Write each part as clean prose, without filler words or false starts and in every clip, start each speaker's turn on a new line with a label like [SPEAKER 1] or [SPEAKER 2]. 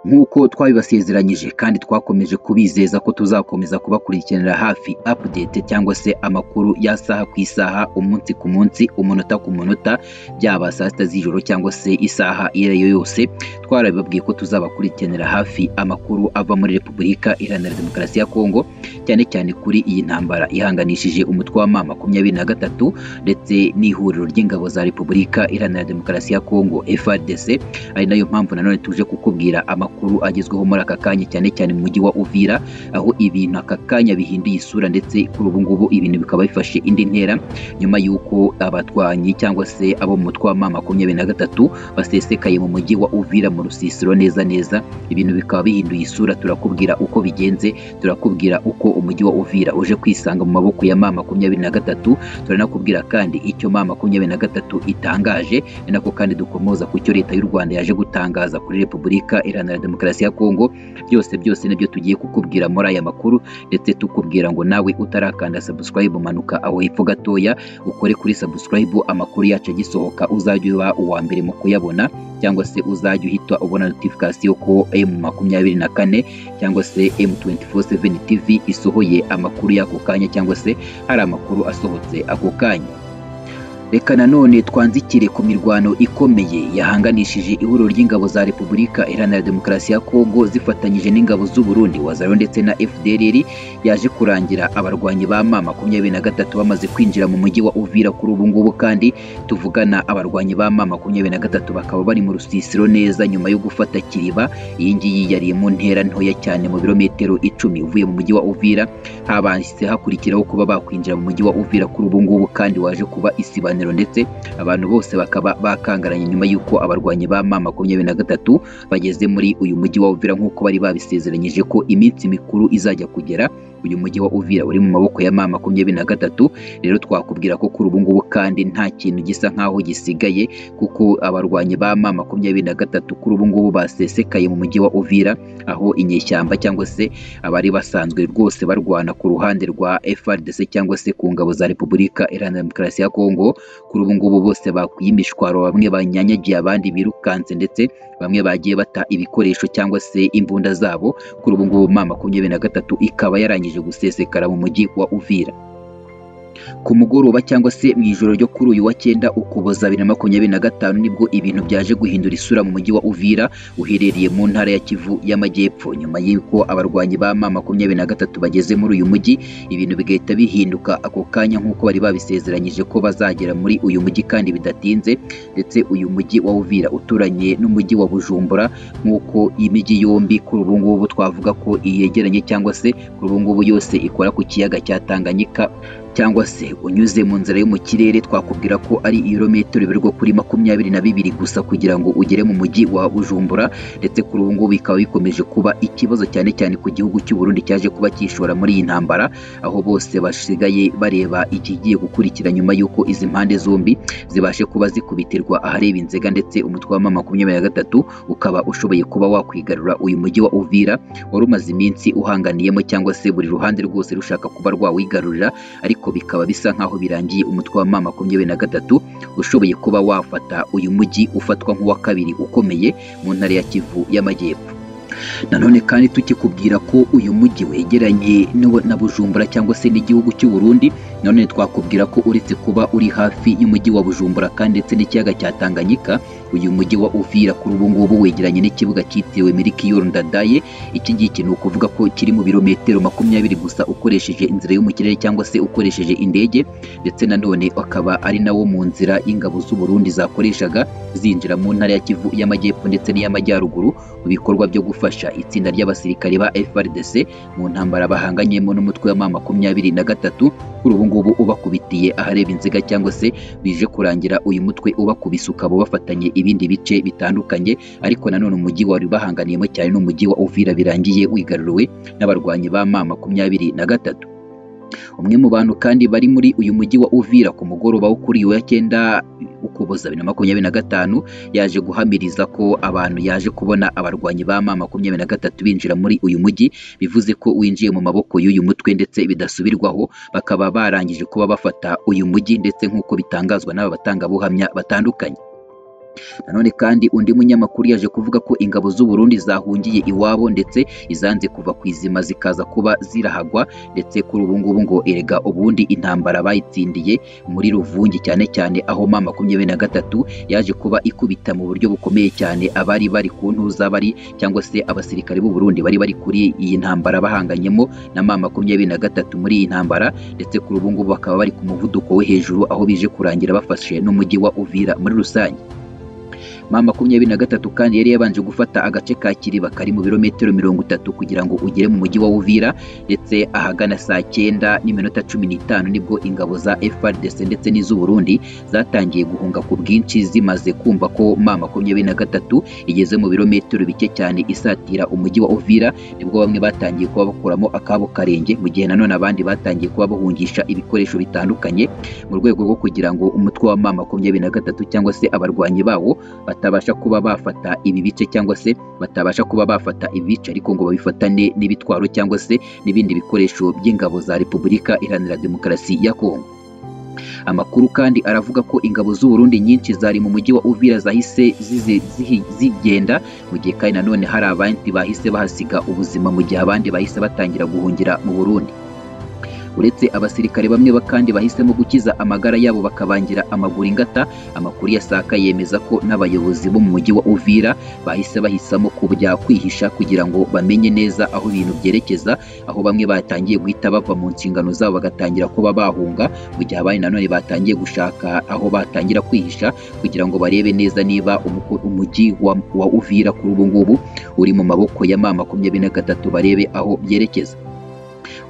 [SPEAKER 1] nk'uko twabibasezeranyije kandi twakomeje kubizeza ko tuzakomeza kubakurikiranira hafi update cyangwa se amakuru y'asaha ku isaha, umunsi ku munsi, umunota ku munota, byaba saa sita z'ijoro cyangwa se isaha iyo ari yo yose. Twarabibabwiye ko tuzabakurikiranira hafi amakuru ava muri Repubulika Iharanira Demokarasi ya Kongo, cyane cyane kuri iyi ntambara ihanganishije umutwe wa M23 ndetse n'ihuriro ry'ingabo za Repubulika Iharanira Demokarasi ya Kongo FARDC. Ari nayo mpamvu nanone tuje kukubwira amakuru agezweho muri aka kanya, cyane cyane mu mujyi wa Uvira, aho ibintu aka kanya bihinduye isura ndetse kuri ubu ngubu ibintu bikaba bifashe indi ntera nyuma y'uko abatwanyi cyangwa se abo mu mutwe wa M23 basesekaye mu mujyi wa Uvira mu rusisiro neza neza. Ibintu bikaba bihinduye isura, turakubwira uko bigenze, turakubwira uko umujyi wa Uvira uje kwisanga mu maboko ya M23, turanakubwira kandi icyo M23 itangaje, ni nako kandi dukomoza ku cyo leta y'u Rwanda yaje gutangaza kuri Repubulika Iharanira Demokarasi ya Kongo. Byose nibyo tugiye kukubwira muri aya makuru, ndetse tukubwira ngo nawe utarakanda subscribe, manuka aho hepfo gatoya ukore kuri subscribe, amakuru yacu agisohoka uzajya uba uwa mbere mu kuyabona, cyangwa se uzajya uhita ubona notification ko M24 cyangwa se M247 TV isohoye amakuru y'ako kanya, cyangwa se hari amakuru asohotse ako kanya. Reka nanone twanzikire ku mirwano ikomeye yahanganishije ihuriro ry'ingabo za Repubulika Iharanira Demokarasi ya Kongo zifatanyije n'ingabo z'u Burundi, Wazalendo ndetse na FDLR, yaje kurangira abarwanyi ba M23 bamaze kwinjira mu mujyi wa Uvira kuri ubu ngubu. Kandi tuvugana abarwanyi ba M23 bakaba bari mu rusisiro neza nyuma yo gufata Kiriba. Iyi ngiyi yari mu ntera ntoya cyane mu birometero 10 uvuye mu mujyi wa Uvira. Habahise hakurikiraho kuba bakwinjira mu mujyi wa Uvira kuri ubu ngubu, kandi waje kuba isibaniro ndetse abantu bose bakaba bakangaranye nyuma y'uko abarwanyi ba M23 bageze muri uyu mujyi wa Uvira, nk'uko bari babisezeranyije ko iminsi mikuru izajya kugera. Uyu mujyi wa Uvira uri mu maboko ya M23. Rero twakubwira ko kuri ubu ngubu kandi nta kintu gisa nkaho gisigaye, kuko abarwanyi ba M23 kuri ubu ngubu basesekaye mu mujyi wa Uvira, aho inyeshyamba cyangwa se abari basanzwe rwose barwana ku ruhande rwa FARDC cyangwa se ku ngabo za Repubulika Iharanira Demokarasi ya Kongo, kuri ubu ngubu bose bakwiye imishwaro, bamwe banyanyagiye abandi birukanse, ndetse bamwe bagiye bata ibikoresho cyangwa se imbunda zabo. Kuri ubu ngubu M23 ikaba yarangije gusesekara mu mujyi wa Uvira. Ku mugoroba cyangwa se mu ijoro ryo kuri uyu wa 9 Ukuboza 2025 nibwo ibintu byaje guhindura isura mu mujyi wa Uvira uherereye mu ntara ya Kivu y'Amajyepfo. Nyuma y'uko abarwanyi ba M23 bageze muri uyu mujyi, ibintu bigahita bihinduka ako kanya nk'uko bari babisezeranyije ko bazagera muri uyu mujyi kandi bidatinze. Ndetse uyu mujyi wa Uvira uturanye n'umujyi wa Bujumbura, nk'uko imijyi yombi kuri ubu ngubu twavuga ko iyegeranye, cyangwa se kuri ubu ngubu yose ikora ku kiyaga cya Tanganyika, cyangwa se unyuze mu nzira yo mu kirere. Twakubwira ko ari ibirometero birirwa kuri 22 gusa kugira ngo ugere mu mujyi wa Bujumbura. Ndetse kuri ubu ngubu bikaba bikomeje kuba ikibazo cyane cyane ku gihugu cy'u Burundi cyaje kuba cyishora muri iyi ntambara, aho bose basigaye bareba ikigiye gukurikira nyuma y'uko izi mpande zombi zibashe kuba zikubitirwa ahareba Inzega, ndetse umutwe wa M23 ukaba ushoboye kuba wakwigarura uyu mujyi wa Uvira wari umaze iminsi uhanganiyemo, cyangwa se buri ruhande rwose rushaka kuba rwawigarurira. Ariko bikaba bisa nkaho birangiye umutwe wa M23 ushoboye kuba wafata uyu mujyi ufatwa nk'uwa kabiri ukomeye mu ntara ya Kivu y'Amajyepfo. Nanone kandi tukikubwira ko uyu mujyi wegeranye na Bujumbura cyangwa se n'igihugu cy'u Burundi. None twakubwira ko uretse kuba uri hafi y'umujyi wa Bujumbura kandi ndetse n'ikiyaga cya Tanganyika, uyu mujyi wa Uvira kuri ubu ngubu wegeranye n'ikibuga cyitiriwe Melchior Ndadaye. Iki ngiki ni ukuvuga ko kiri mu birometero 20 gusa ukoresheje inzira yo mu kirere cyangwa se ukoresheje indege, ndetse nanone akaba ari nawo mu nzira y'ingabo z'u Burundi zakoreshaga zinjira mu ntara ya Kivu y'Amajyepfo ndetse n'iy'Amajyaruguru mu bikorwa byo gufasha itsinda ry'abasirikare ba FARDC mu ntambara bahanganyemo n'umutwe wa M23. Kuri ubu ngubu ubakubitiye ahareba Inzega, cyangwa se bije kurangira uyu mutwe ubakubise ukaba bafatanye ibindi bice bitandukanye. Ariko nanone umujyi wari bahanganiyemo cyane n'umujyi wa Uvira birangiye wigaruriwe n'abarwanyi ba M23. Umwe mu bantu kandi bari muri uyu mujyi wa Uvira ku mugoroba wo kuri uyu wa 9 Ukuboza 2025 yaje guhamiriza ko abantu yaje kubona abarwanyi ba M23 binjira muri uyu mujyi, bivuze ko winjiye mu maboko y'uyu mutwe ndetse bidasubirwaho. Bakaba barangije kuba bafata uyu mujyi, ndetse nk'uko bitangazwa n'aba batangabuhamya batandukanye. Nanone kandi undi munyamakuru yaje kuvuga ko ingabo z'u Burundi zahungiye iwabo ndetse izanze kuva ku izima zikaza kuba zirahagwa, ndetse kuri ubu ngubu ngo erega ubundi intambara bayitsindiye muri Ruvungi cyane cyane aho M23 yaje kuba ikubita mu buryo bukomeye cyane abari bari ku ntuza bari cyangwa se abasirikare b'u Burundi bari kuri iyi ntambara bahanganyemo na M23 muri iyi ntambara, ndetse kuri ubu ngubu bakaba bari ku muvuduko wo hejuru aho bije kurangira bafashe n'umujyi wa Uvira muri rusange. M23 kandi yari yabanje gufata agace ka Kiriba kari mu birometero 30 kugira ngo ugere mu mujyi wa Uvira, ndetse ahagana saa 9:15 nibwo ingabo za FARDC ndetse n'iz'u Burundi zatangiye guhunga ku bwinshi zimaze kumva ko M23 igeze mu birometero bike cyane isatira umujyi wa Uvira, nibwo bamwe batangiye kuba bakuramo akabo karenge, mu gihe nanone abandi batangiye kuba bahungisha ibikoresho bitandukanye mu rwego rwo kugira ngo umutwe wa M23 cyangwa se abarwanyi bawo batabasha kuba bafata ibi bice cyangwa se batabasha kuba bafata ibice, ariko ngo babifatane n'ibitwaro cyangwa se n'ibindi bikoresho by'ingabo za Repubulika Iharanira Demokarasi ya Kongo. Amakuru kandi aravuga ko ingabo z'u Burundi nyinshi zari mu mujyi wa Uvira zahise zigenda, mu gihe kandi nanone hari abandi bahise bahasiga ubuzima mu gihe abandi bahise batangira guhungira mu Burundi. Uretse abasirikare bamwe kandi bahisemo gukiza amagara yabo bakabangira amaguru ingata, amakuru yasaka yemeza ko n'abayobozi bo mu mujyi wa Uvira bahise bahisamo kujya kwihisha kugira ngo bamenye neza aho ibintu byerekeza, aho bamwe batangiye guhita bava mu nshingano zabo bagatangira kuba bahunga, mu gihe abandi nanone batangiye gushaka aho batangira kwihisha kugira ngo barebe neza niba umujyi wa Uvira kuri ubu ngubu uri mu maboko ya M23 barebe aho byerekeza.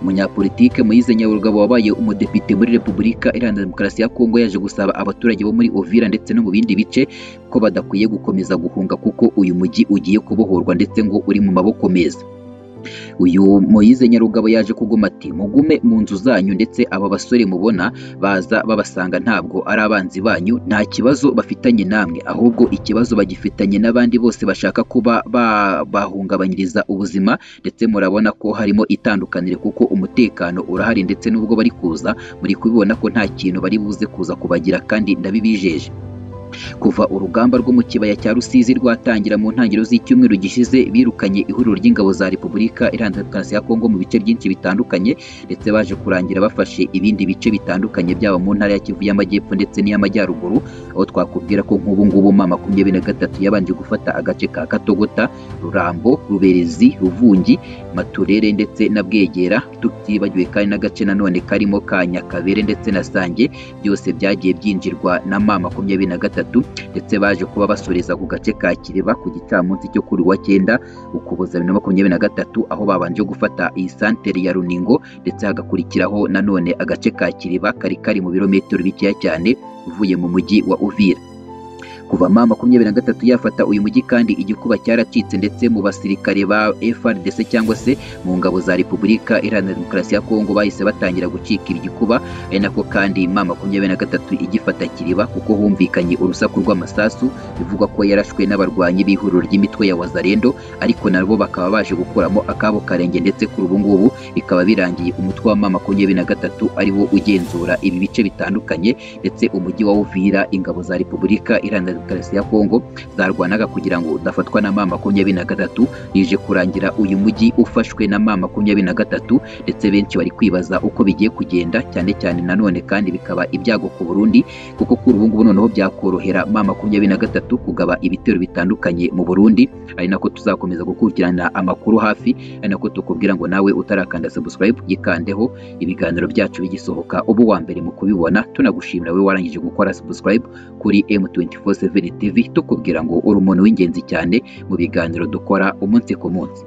[SPEAKER 1] Umunyapolitike Moise Nyarugabo wabaye umudepite muri Repubulika Iharanira Demokarasi ya Kongo yaje gusaba abaturage bo muri Uvira ndetse no mu bindi bice ko badakwiye gukomeza guhunga kuko uyu mujyi ugiye kubohorwa ndetse ngo uri mu maboko meza. Uyu Moise Nyarugabo yaje kuguma ati mugume mu nzu zanyu, ndetse aba basore mubona baza babasanga ntabwo ari abanzi banyu, nta kibazo bafitanye namwe, ahubwo ikibazo bagifitanye n'abandi bose bashaka kuba bahungabanyiriza ubuzima, ndetse murabona ko harimo itandukanire kuko umutekano urahari, ndetse n'ubwo bari kuza muri kubibona ko nta kintu bari buze kuza kubagira kandi ndabibijeje. Kuva urugamba rwo mu kibaya cya Rusizi rwatangira mu ntangiriro z'icyumweru gishize, birukanye ihuriro ry'ingabo za Repubulika Iharanira Demokarasi ya Kongo mu bice byinshi bitandukanye, ndetse baje kurangira bafashe ibindi bice bitandukanye byaba mu ntara ya Kivu y'Amajyepfo ndetse n'iy'Amajyaruguru, aho twakubwira ko nk'ubu ngubu M23 yabanje gufata agace ka Katogota, Rurambo, Ruberezi, Ruvungi, Maturere ndetse na Bwegera, tutibagiwe kandi n'agace nanone karimo ka Nyakabere ndetse na Sange, byose byagiye byinjirwa na M23, ndetse baje kuba basoreza ku gace ka Kiriba ku gicamunsi cyo kuri wa 9 Ukuboza 2023, aho babanje gufata iyi santere ya Runingo, ndetse hagakurikiraho nanone agace ka Kiriba kari mu birometero bikeya cyane uvuye mu mujyi wa Uvira. Kuva M23 yafata uyu mujyi kandi igikuba cyaracitse, ndetse mu basirikare ba FARDC cyangwa se mu ngabo za Repubulika Iharanira Demokarasi ya Kongo bahise batangira gucika igikuba, ari nako kandi M23 igifata Kiriba kuko humvikanye urusaku rw'amasasu bivugwa ko yarashwe n'abarwanyi b'ihuriro ry'imitwe ya Wazalendo, ariko nabo bakaba baje gukuramo akabo karenge, ndetse kuri ubu ngubu bikaba birangiye umutwe wa M23 ari wo ugenzura ibi bice bitandukanye, ndetse umujyi wa Uvira ingabo za Repubulika Iharanira Demokarasi ya Kongo zarwanaga kugira ngo udafatwa na M23 rije kurangira uyu mujyi ufashwe na M23, ndetse benshi bari kwibaza uko bigiye kugenda, cyane cyane nanone kandi bikaba ibyago ku Burundi kuko kuri ubu ngubu noneho byakorohera M23 kugaba ibitero bitandukanye mu Burundi, ari nako tuzakomeza gukurikirana amakuru hafi, ari nako tukubwira ngo nawe utarakanda subscribe yikandeho, ibiganiro byacu bigisohoka ubu wa mbere mu kubibona. Tunagushimira we warangije gukora subscribe kuri M24/7 TV, tukubwira ngo uri umuntu w'ingenzi cyane mu biganiro dukora umunsi ku munsi.